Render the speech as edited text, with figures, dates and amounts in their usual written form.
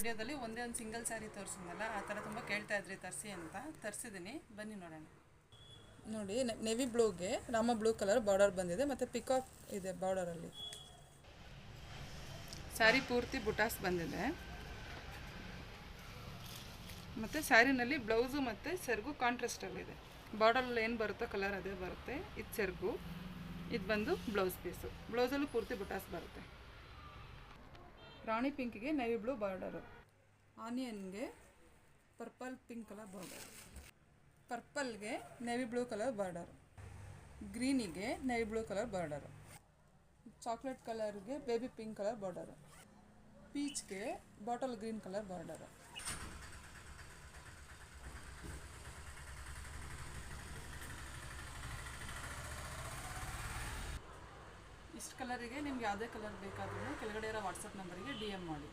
ವಿಡಿಯೋದಲ್ಲಿ ಒಂದೇ ಒಂದು ಸಿಂಗಲ್ ಸ್ಯಾರಿ ತೋರಿಸಿದ್ನಲ್ಲ, ಆ ಥರ ತುಂಬ ಕೇಳ್ತಾ ಇದ್ರಿ ತರಿಸಿ ಅಂತ. ತರಿಸಿದ್ದೀನಿ, ಬನ್ನಿ ನೋಡೋಣ. ನೋಡಿ, ನೆವಿ ಬ್ಲೂಗೆ ರಾಮ ಬ್ಲೂ ಕಲರ್ ಬಾರ್ಡರ್ ಬಂದಿದೆ ಮತ್ತು ಪಿಕಾಕ್ ಇದೆ ಬಾರ್ಡರಲ್ಲಿ. ಸ್ಯಾರಿ ಪೂರ್ತಿ ಬುಟಾಸ್ ಬಂದಿದೆ ಮತ್ತು ಸ್ಯಾರಿನಲ್ಲಿ ಬ್ಲೌಸು ಮತ್ತು ಸೆರಗು ಕಾಂಟ್ರಾಸ್ಟಲ್ಲಿದೆ. ಬಾರ್ಡರಲ್ಲಿ ಏನು ಬರುತ್ತೋ ಕಲರ್ ಅದೇ ಬರುತ್ತೆ. ಇದು ಸೆರಗು, ಇದು ಬಂದು ಬ್ಲೌಸ್ ಪೀಸು. ಬ್ಲೌಸಲ್ಲೂ ಪೂರ್ತಿ ಬುಟಾಸ್ ಬರುತ್ತೆ. ರಾಣಿ ಪಿಂಕಿಗೆ ನೆವಿ ಬ್ಲೂ ಬಾರ್ಡರು, ಆನಿಯನ್ಗೆ ಪರ್ಪಲ್ ಪಿಂಕ್ ಕಲರ್ ಬಾರ್ಡರು, ಪರ್ಪಲ್ಗೆ ನೆವಿ ಬ್ಲೂ ಕಲರ್ ಬಾರ್ಡರು, ಗ್ರೀನಿಗೆ navy blue colour border, chocolate ಕಲರ್ಗೆ ಬೇಬಿ ಪಿಂಕ್ ಕಲರ್ ಬಾರ್ಡರು, ಪೀಚ್ಗೆ ಬಾಟಲ್ ಗ್ರೀನ್ ಕಲರ್ ಬಾರ್ಡರು. ಇಷ್ಟು ಕಲರಿಗೆ ನಿಮ್ಗೆ ಯಾವುದೇ ಕಲರ್ ಬೇಕಾದ್ರೂ ಕೆಳಗಡೆ ಇರೋ ವಾಟ್ಸಪ್ ನಂಬರಿಗೆ DM ಮಾಡಿ.